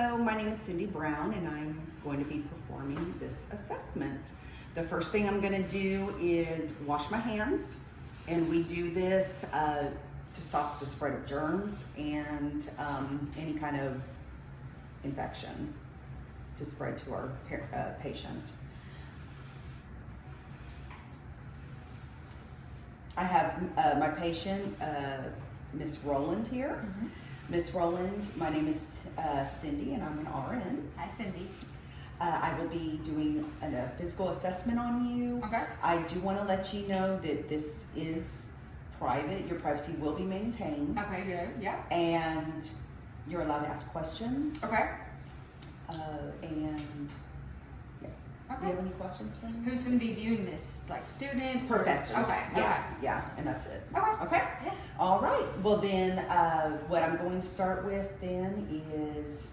So my name is Cindy Brown and I'm going to be performing this assessment. The first thing I'm going to do is wash my hands, and we do this to stop the spread of germs and any kind of infection to spread to our patient. I have my patient, Miss Rowland here. Miss Rowland, my name is Cindy and I'm an RN. Hi, Cindy. I will be doing a physical assessment on you. Okay. I do want to let you know that this is private. Your privacy will be maintained. Okay, good. Yeah. And you're allowed to ask questions. Okay. And yeah. Do you have any questions for me? Who's going to be viewing this? Like students? Professors. Okay. Yeah, and that's it. Okay. Okay? Yeah. All right. Well, then what I'm going to start with then is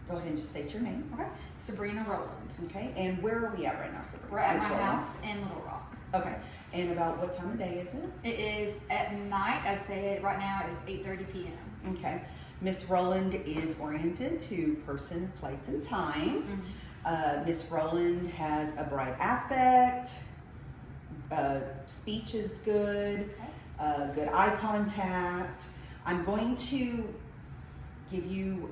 go ahead and just state your name. Okay. Sabrina Rowland. Okay. And where are we at right now, Sabrina? We're at Miss my Rowland? house in Little Rock. Okay. And about what time of day is it? It is at night. I'd say right now it is 8:30 p.m. Okay. Miss Rowland is oriented to person, place, and time. Miss Rowland has a bright affect. Speech is good. Good eye contact. I'm going to give you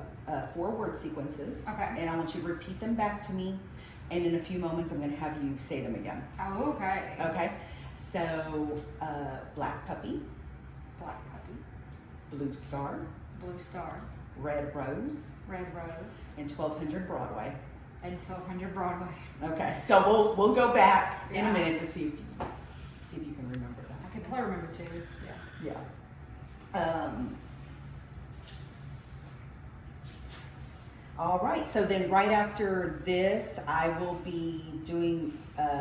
4 word sequences. Okay. And I want you to repeat them back to me. And in a few moments, I'm going to have you say them again. Oh, okay. Okay. So, black puppy, Black puppy, blue star, blue star, red rose, red rose, and 1200 Broadway. and 1200 Broadway. Okay. So we'll go back in a Yeah. minute to see if you can remember that. I could probably remember too. Yeah. Yeah. All right, so then right after this, I will be doing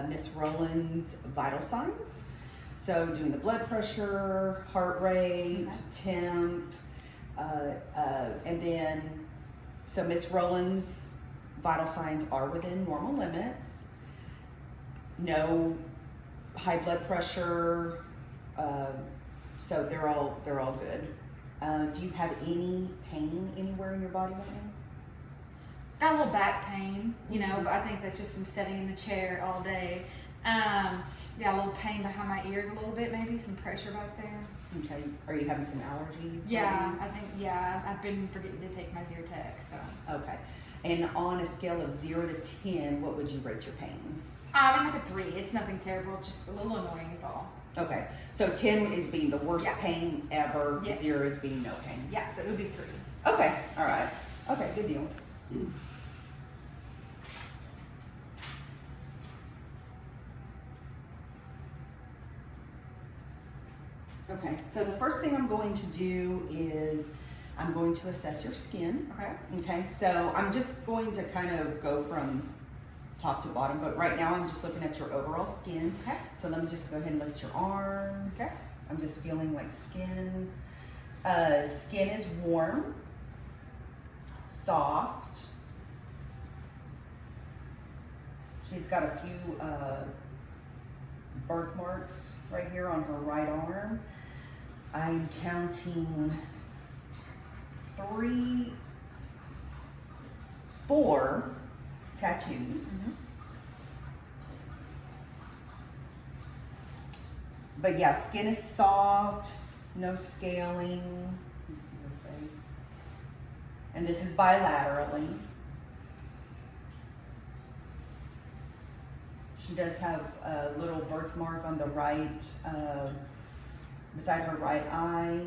Miss Rowland's vital signs. So doing the blood pressure, heart rate, temp, and then, so Miss Rowland's vital signs are within normal limits. No high blood pressure, so they're all good. Do you have any pain anywhere in your body right now? Got a little back pain, you know, but I think that's just from sitting in the chair all day. Yeah, a little pain behind my ears a little bit, maybe some pressure back there. Okay. Are you having some allergies? Yeah, I think, I've been forgetting to take my Zyrtec, so. Okay. And on a scale of 0 to 10, what would you rate your pain? I mean, like a 3. It's nothing terrible, just a little annoying is all. Okay. So 10 is being the worst Yeah. pain ever. Yes. 0 is being no pain. Yeah, so it would be 3. Okay. All right. Okay. Good deal. Okay, so the first thing I'm going to do is I'm going to assess your skin. Okay. Okay, so I'm just going to kind of go from top to bottom, but right now I'm just looking at your overall skin. Okay. So let me just go ahead and look at your arms. Okay. I'm just feeling like skin. Skin is warm, soft. She's got a few birthmarks right here on her right arm. I'm counting 4 tattoos. But yeah, skin is soft, no scaling. You can see her face. And this is bilaterally. She does have a little birthmark on the right, beside her right eye,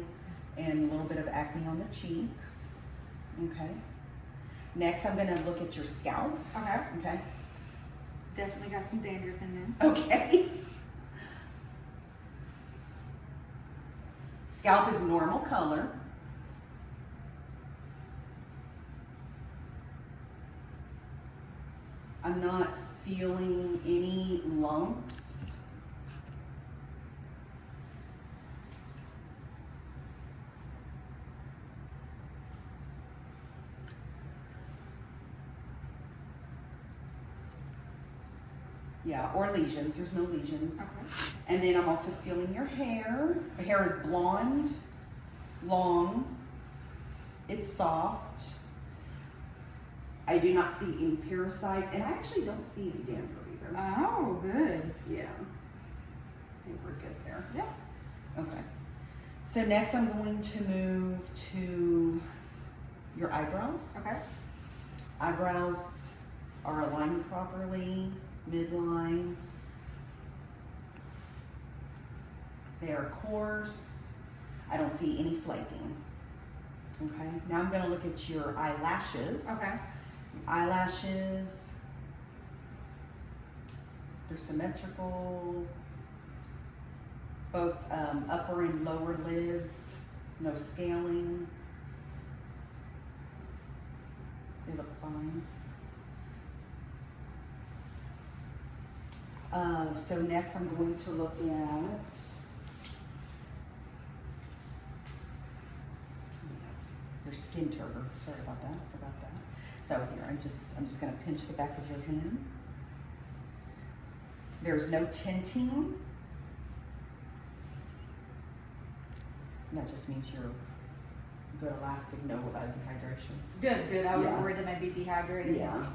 and a little bit of acne on the cheek. Okay. Next, I'm gonna look at your scalp. Okay. Okay. Definitely got some dandruff in there. Okay. Scalp is normal color. I'm not feeling any lumps. Yeah, or lesions. There's no lesions. Okay. And then I'm also feeling your hair. The hair is blonde, long, it's soft. I do not see any parasites, and I actually don't see any dander either. Oh, good. Yeah. I think we're good there. Yeah. Okay. So next I'm going to move to your eyebrows. Okay. Eyebrows are aligned properly, midline. They are coarse. I don't see any flaking. Okay. Now I'm going to look at your eyelashes. Okay. Eyelashes, they're symmetrical. Both upper and lower lids, no scaling. They look fine. So next I'm going to look at your skin turgor. Sorry about that, I forgot that. So here, I'm just gonna pinch the back of your hand. There's no tinting. And that just means you're good elastic, no dehydration. Good, good. I was Yeah. worried that might be dehydrated. Yeah.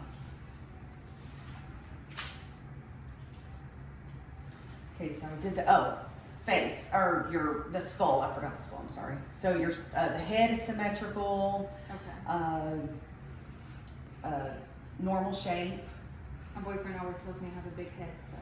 Okay, so I did the face or the skull. I forgot the skull. I'm sorry. So your the head is symmetrical, Okay. normal shape. My boyfriend always tells me I have a big head, so.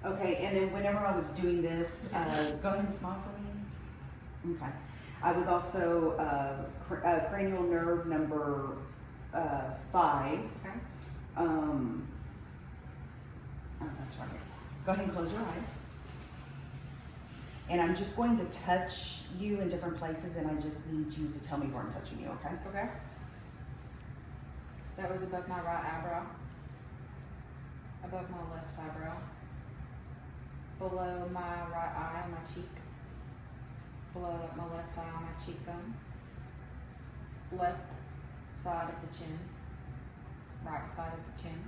Okay, and then whenever I was doing this, go ahead and smile for me. Okay. I was also cranial nerve number 5. Okay. Oh, that's right. Go ahead and close your eyes. And I'm just going to touch you in different places, and I just need you to tell me where I'm touching you, okay? Okay. That was above my right eyebrow. Above my left eyebrow. Below my right eye on my cheek. Below my left eye on my cheekbone. Left side of the chin. Right side of the chin.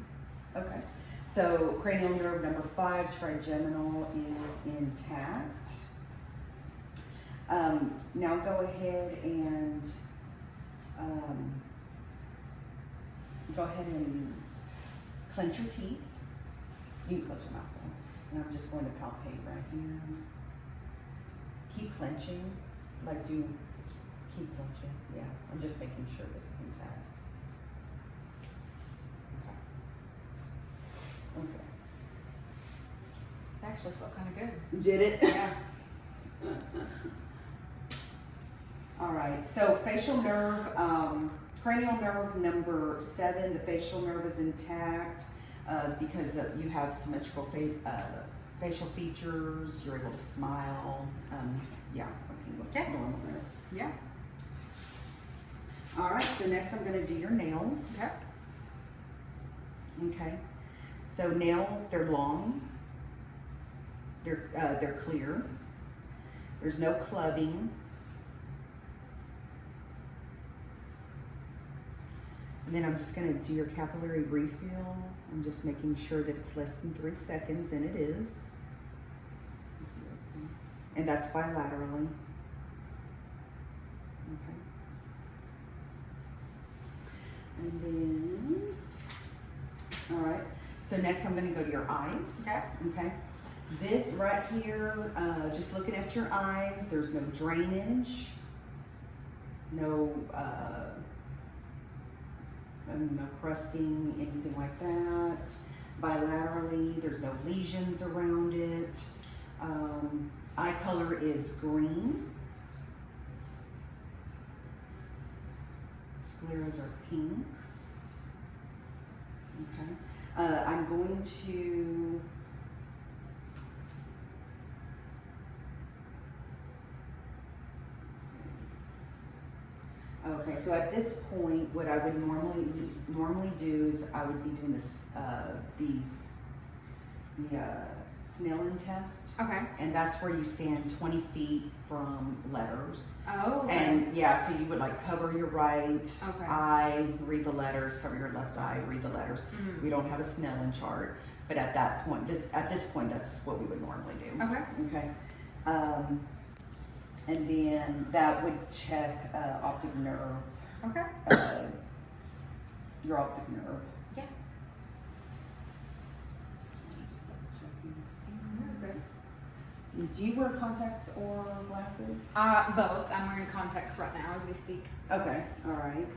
Okay. So cranial nerve number 5, trigeminal, is intact. Now go ahead and clench your teeth. You can close your mouth though. And I'm just going to palpate right here. Keep clenching, keep clenching. Yeah, I'm just making sure this is intact. Okay. Okay. It actually felt kind of good. Did it? Yeah. All right, so facial nerve, cranial nerve number 7, the facial nerve is intact because you have symmetrical facial features, you're able to smile. Yeah, everything looks Okay. normal there. Yeah. All right, so next I'm gonna do your nails. Okay. Okay, so nails, they're long, they're clear, there's no clubbing. And then I'm just going to do your capillary refill. I'm just making sure that it's less than 3 seconds, and it is. And that's bilaterally. Okay. And then, all right. So next I'm going to go to your eyes. Okay. Okay. This right here, just looking at your eyes, there's no drainage, no crusting, anything like that. Bilaterally, there's no lesions around it. Eye color is green. Scleras are pink. Okay. I'm going to okay, so at this point, what I would normally do is I would be doing this, the Snellen test. Okay. And that's where you stand 20 feet from letters. Oh. Okay. And yeah, so you would like cover your right Okay. eye, read the letters, cover your left eye, read the letters. Mhm. We don't have a Snellen chart, but at this point, that's what we would normally do. Okay. Okay. And then that would check optic nerve, Okay. your optic nerve. Yeah. Just double checking. Okay. Do you wear contacts or glasses? Both. I'm wearing contacts right now as we speak. Okay, all right.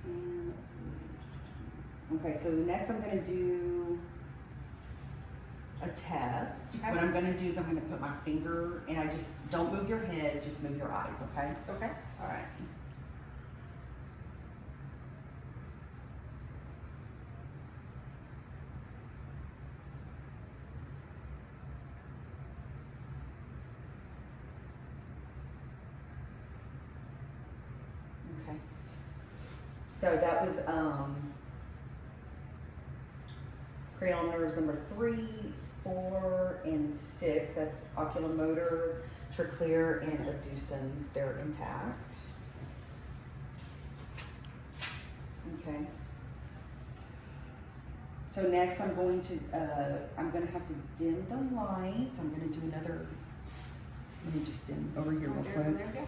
And let's see. Okay, so next I'm gonna do a test. Okay. What I'm gonna do is I'm gonna put my finger, and I just, don't move your head, just move your eyes, okay? Okay. All right. Okay. So that was cranial nerves number 3, 4, and 6. That's oculomotor, trochlear, and abducens. They're intact. Okay. So next I'm going to have to dim the light. I'm gonna do another, let me just dim over here real There, quick. there, yeah.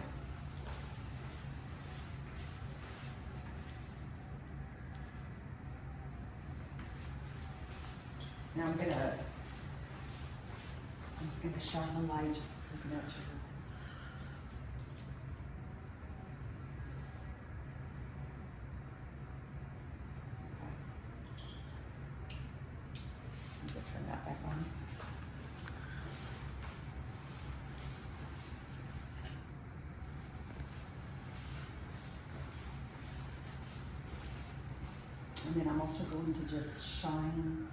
Now I'm just gonna shine the light just looking at you. Okay. I'm gonna turn that back on. And then I'm also going to just shine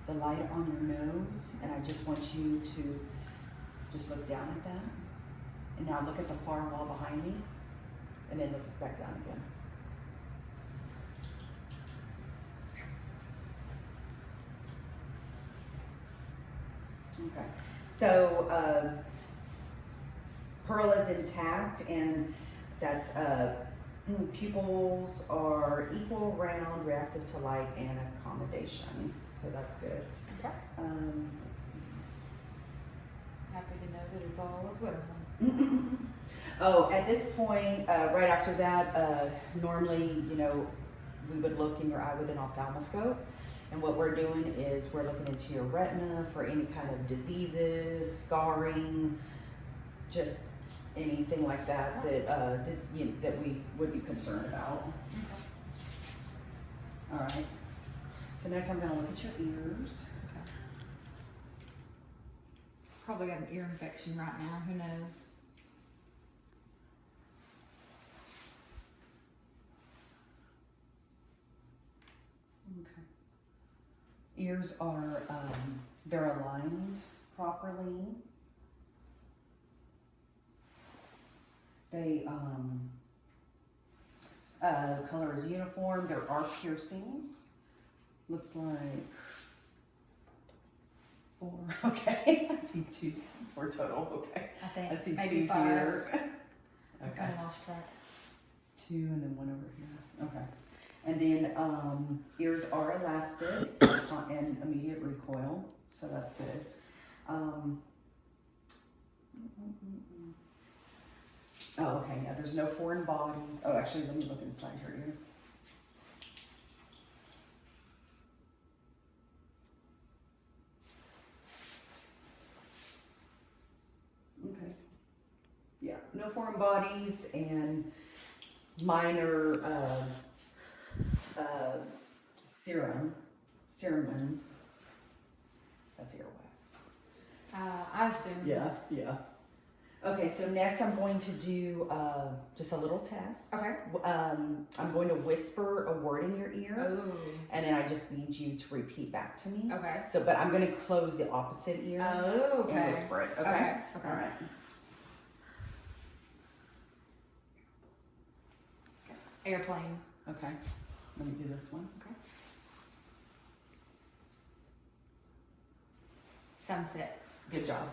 the light on your nose, and I just want you to just look down at that. And now look at the far wall behind me, and then look back down again. Okay, so Pearl is intact, and that's pupils are equal, round, reactive to light, and accommodation. So that's good. Okay. Let's see. Happy to know that it's all as well. Oh, at this point, right after that, normally, we would look in your eye with an ophthalmoscope. And what we're doing is we're looking into your retina for any kind of diseases, scarring, just anything like that that we would be concerned about. Okay. All right. So next I'm gonna look at your ears. Okay. Probably got an ear infection right now. Who knows? Okay. Ears are, they're aligned properly. They, color is uniform. There are piercings. Looks like 4. Okay, I see 2. 4 total. Okay, I think I see maybe 2 5. here. I Okay, kind of lost track. 2 and then 1 over here. Okay, and then ears are elastic and immediate recoil, so that's good. Oh, okay, yeah, there's no foreign bodies. Oh, actually, let me look inside your ear. Okay. Yeah, no foreign bodies and minor serum. That's earwax. I assume. Yeah. Okay, so next I'm going to do just a little test. Okay. I'm going to whisper a word in your ear, Oh. and then I just need you to repeat back to me. Okay. So, but I'm going to close the opposite ear Oh. Okay. and whisper it. Okay. Okay. Okay. All right. Airplane. Okay. Let me do this one. Okay. Sunset. Good job.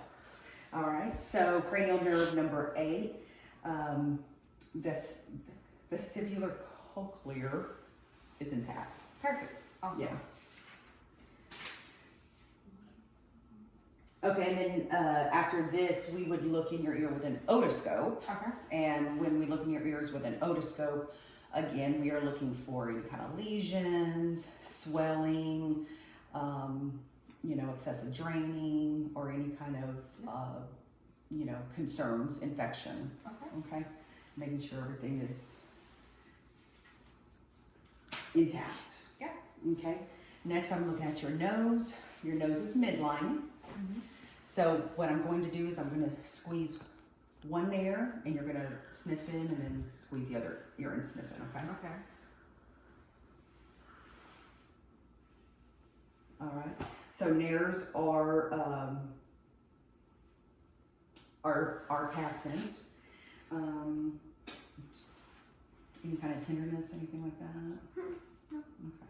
All right, so cranial nerve number 8, vestibular cochlear is intact. Perfect. Awesome. Yeah. Okay, and then after this, we would look in your ear with an otoscope. Okay. And when we look in your ears with an otoscope, again, we are looking for any kind of lesions, swelling, excessive draining, or any kind of, concerns, infection. Okay. Okay, making sure everything is intact. Yeah. Okay, next I'm looking at your nose. Your nose is midline. Mm-hmm. So what I'm going to do is I'm going to squeeze one ear and you're going to sniff in and then squeeze the other ear and sniff in, okay? Okay. All right. So nares are patent. Any kind of tenderness, anything like that? No. Okay.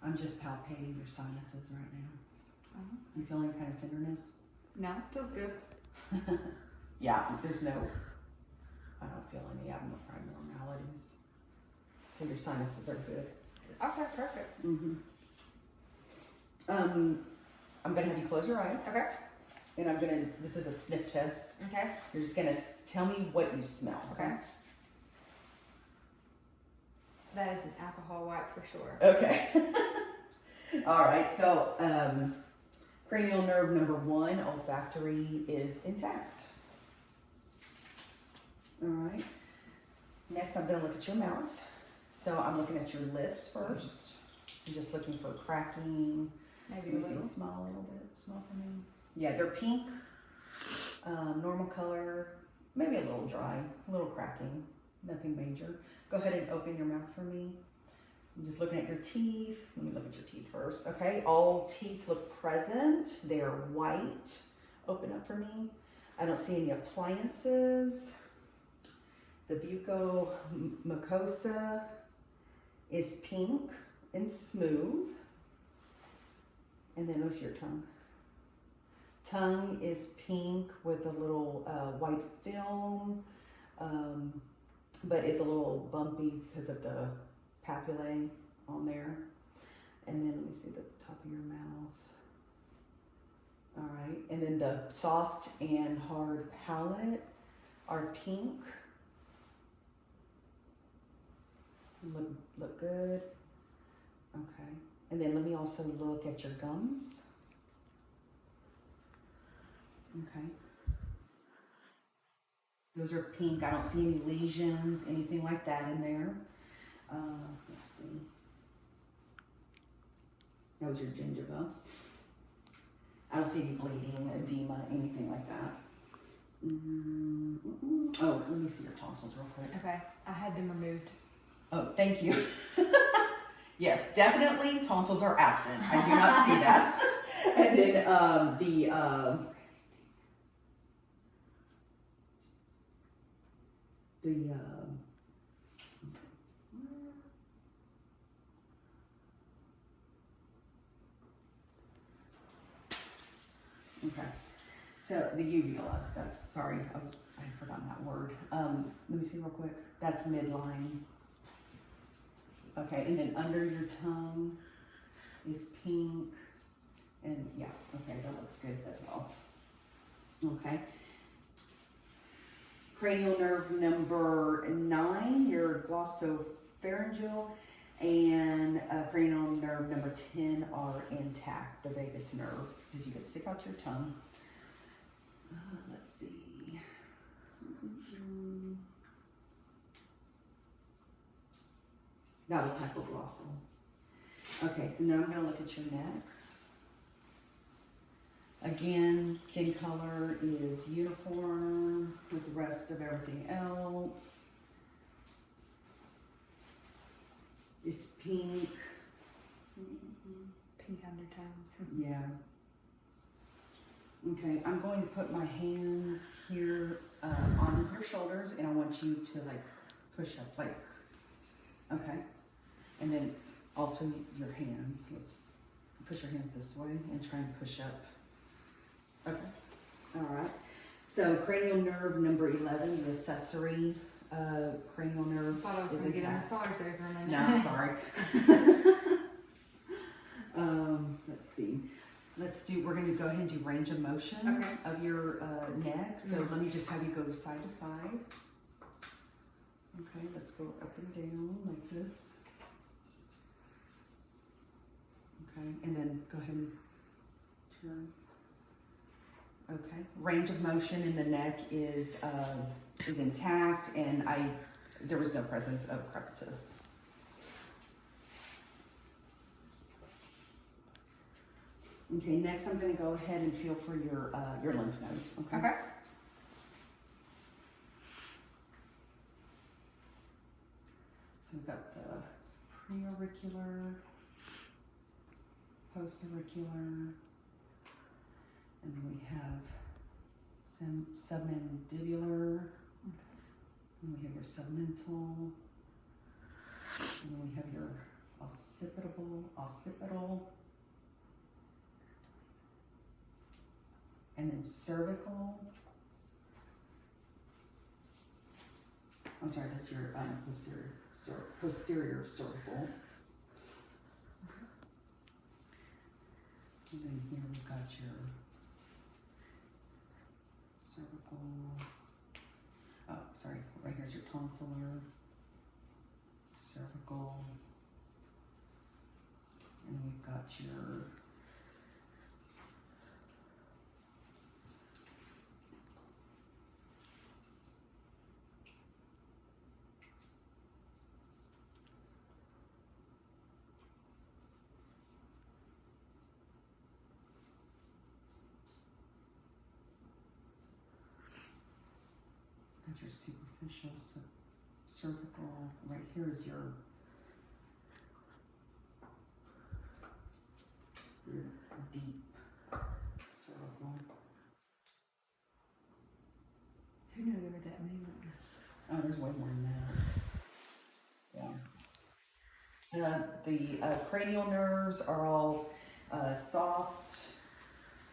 I'm just palpating your sinuses right now. Uh-huh. You feel any kind of tenderness? No, feels good. Yeah, there's no, I don't feel any abnormalities. So your sinuses are good. Okay, perfect. Mm-hmm. I'm gonna have you close your eyes. Okay. And this is a sniff test. Okay. You're just gonna tell me what you smell. Okay. That is an alcohol wipe for sure. Okay. All right, so cranial nerve number 1, olfactory, is intact. All right. Next, I'm going to look at your mouth. So I'm looking at your lips first. I'm just looking for cracking. Maybe a Let me see, little. smell a little bit. Smell for me. Yeah, they're pink, normal color, maybe a little dry, a little cracking, nothing major. Go ahead and open your mouth for me. I'm just looking at your teeth. Let me look at your teeth first. Okay, all teeth look present. They are white. Open up for me. I don't see any appliances. The bucco-mucosa is pink and smooth. And then what's your tongue? Tongue is pink with a little white film, but it's a little bumpy because of the papillae on there. And then let me see the top of your mouth. All right, and then the soft and hard palate are pink. Look good. Okay, and then let me also look at your gums. Okay. Those are pink. I don't see any lesions, anything like that in there. Let's see. That was your gingiva. I don't see any bleeding, edema, anything like that. Oh, let me see your tonsils real quick. Okay, I had them removed. Oh, thank you. Yes, definitely tonsils are absent. I do not see that. And then okay. So the uvula, sorry, I had forgotten that word. Let me see real quick. That's midline. Okay, and then under your tongue is pink. And yeah, okay, that looks good as well. Okay. Cranial nerve number 9, your glossopharyngeal, and cranial nerve number 10 are intact, the vagus nerve, because you can stick out your tongue. Let's see. That was hypoglossal. Okay, so now I'm going to look at your neck. Again, skin color is uniform with the rest of everything else. It's pink. Pink undertones. Yeah. Okay, I'm going to put my hands here on your shoulders, and I want you to like push up, okay. And then also your hands. Let's push your hands this way and try and push up. Okay. All right. So cranial nerve number 11, the accessory cranial nerve. Thought I was is going to get a intact. massage there for a minute. No, I'm sorry. Let's see. We're going to go ahead and do range of motion Okay. of your neck. So let me just have you go side to side. Okay, let's go up and down like this. Okay, and then go ahead and turn. Okay, range of motion in the neck is intact, and there was no presence of crepitus. Okay, next I'm going to go ahead and feel for your lymph nodes. Okay. Okay. So we've got the preauricular, postauricular, and then we have some submandibular, and we have your submental, and then we have your occipital, and then cervical. I'm sorry, that's your posterior cervical. And then here we've got your cervical. Oh, sorry, right here's your tonsillar, cervical, and we've got your superficial cervical. Right here is your deep cervical. Who knew there were that many? Oh, there's way more than that. Yeah. The cranial nerves are all soft,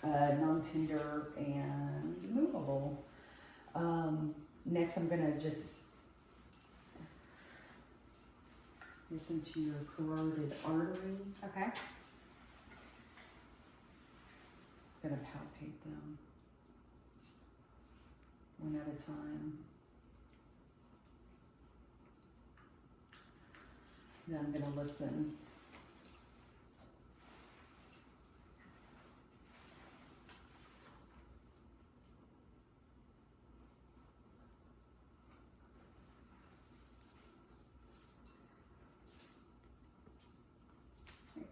non-tender, and movable. Next, I'm gonna just listen to your carotid artery. Okay. I'm gonna palpate them one at a time. Then I'm gonna listen.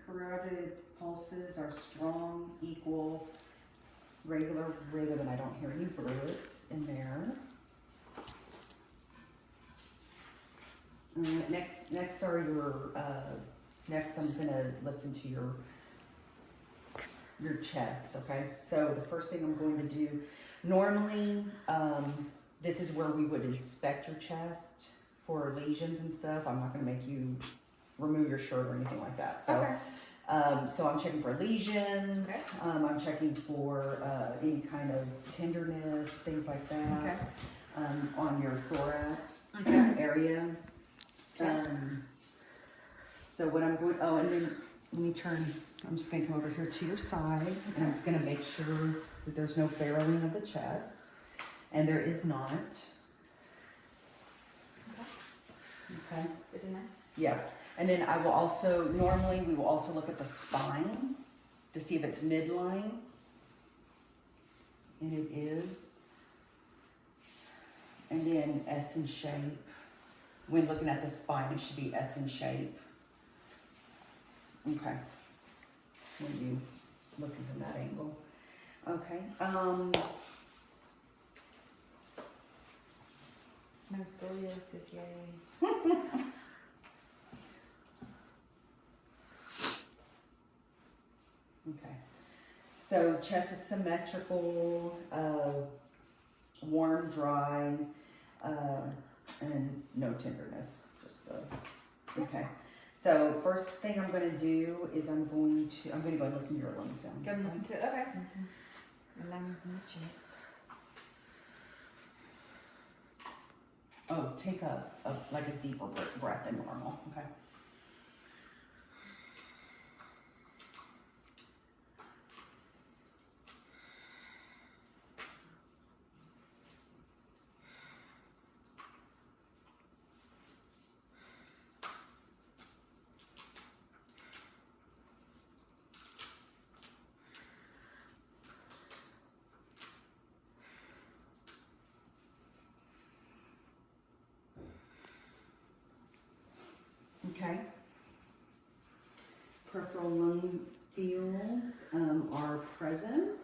Carotid pulses are strong, equal, regular rhythm, and I don't hear any bruits in there. Next are your, next I'm gonna listen to your chest, okay? So the first thing I'm going to do, normally, this is where we would inspect your chest for lesions and stuff. I'm not gonna make you remove your shirt or anything like that. So, Okay. So I'm checking for lesions. Okay. I'm checking for any kind of tenderness, things like that. Okay. On your thorax Okay. area. Okay. So what I'm going, oh, and then let me turn, I'm just gonna come over here to your side, and I'm just gonna make sure that there's no barreling of the chest, and there is not. Okay. Good to know. Yeah, and then I will also, normally we will also look at the spine to see if it's midline, and it is. And then S in shape. When looking at the spine, it should be S in shape. Okay. When you looking from that angle. Okay. No scoliosis, yay. Okay. So chest is symmetrical, warm, dry, and no tenderness. Just okay. So first thing I'm gonna do is I'm gonna go and listen to your lung sounds. Go and okay? listen to it. Okay. The lungs and the chest. Oh, take a like a deeper breath than normal, okay? Okay. Peripheral lung fields are present,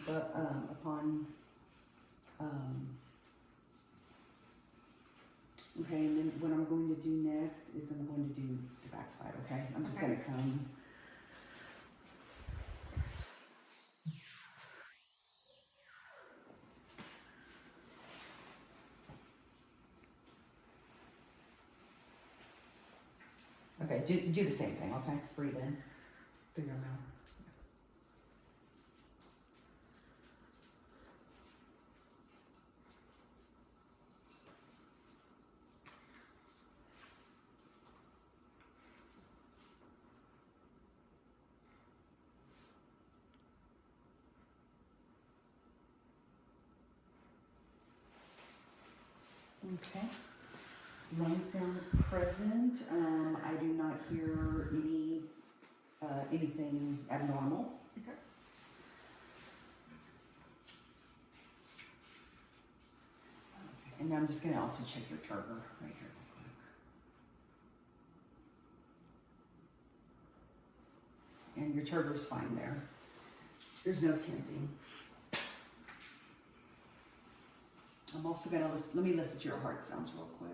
but upon okay, and then what I'm going to do next is I'm going to do the backside. Okay, I'm just Okay. going to come. Okay, do the same thing. Okay, breathe in through your mouth. Okay. Lung sounds present. I do not hear anything abnormal. Okay. And I'm just gonna also check your turgor right here real quick. And your turgor's fine there. There's no tinting. I'm also gonna let me listen to your heart sounds real quick.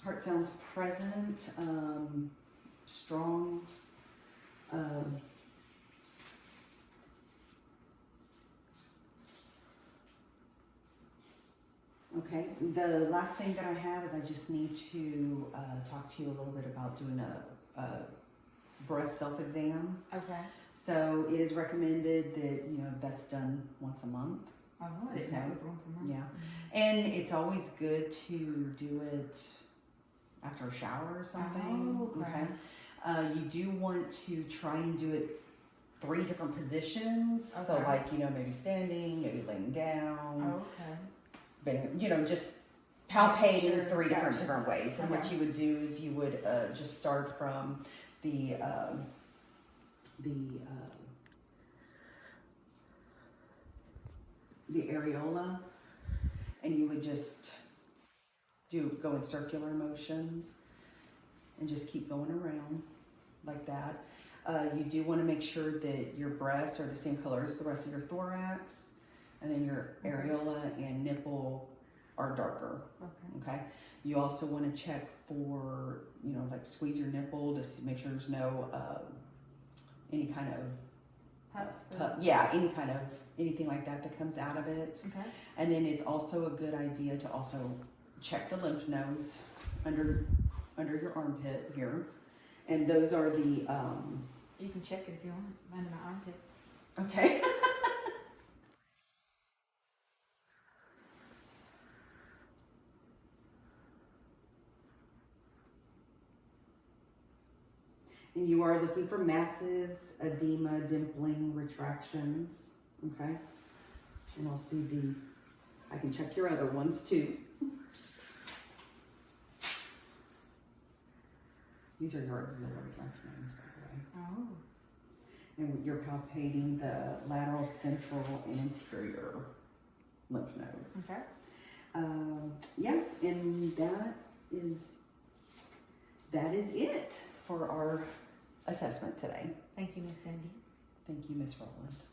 Heart sounds present, strong. Okay, the last thing that I have is I just need to talk to you a little bit about doing a breast self-exam. Okay. So it is recommended that, that's done once a month. Oh, I didn't know Okay. it was once a month. Yeah. And it's always good to do it after a shower or something. Oh, okay. You do want to try and do it 3 different positions. So Okay. like, maybe standing, maybe laying down, Oh, okay. bending, just palpating Sure, 3 gotcha. different ways. And what Okay. you would do is you would just start from the areola, and you would just go in circular motions and just keep going around like that. You do want to make sure that your breasts are the same color as the rest of your thorax, and then your areola and nipple are darker. Okay. Okay. You also want to check for, like squeeze your nipple to make sure there's no any kind of Puffs. anything like that comes out of it. Okay. And then it's also a good idea to also check the lymph nodes under your armpit here, and those are the You can check it if you want under my armpit. okay. And you are looking for masses, edema, dimpling, retractions, okay? And I'll see I can check your other ones too. These are your auxiliary lymph nodes, by the way. Oh. And you're palpating the lateral, central, and interior lymph nodes. Okay. Yeah, and that is it for our assessment today. Thank you, Miss Cindy. Thank you, Miss Rowland.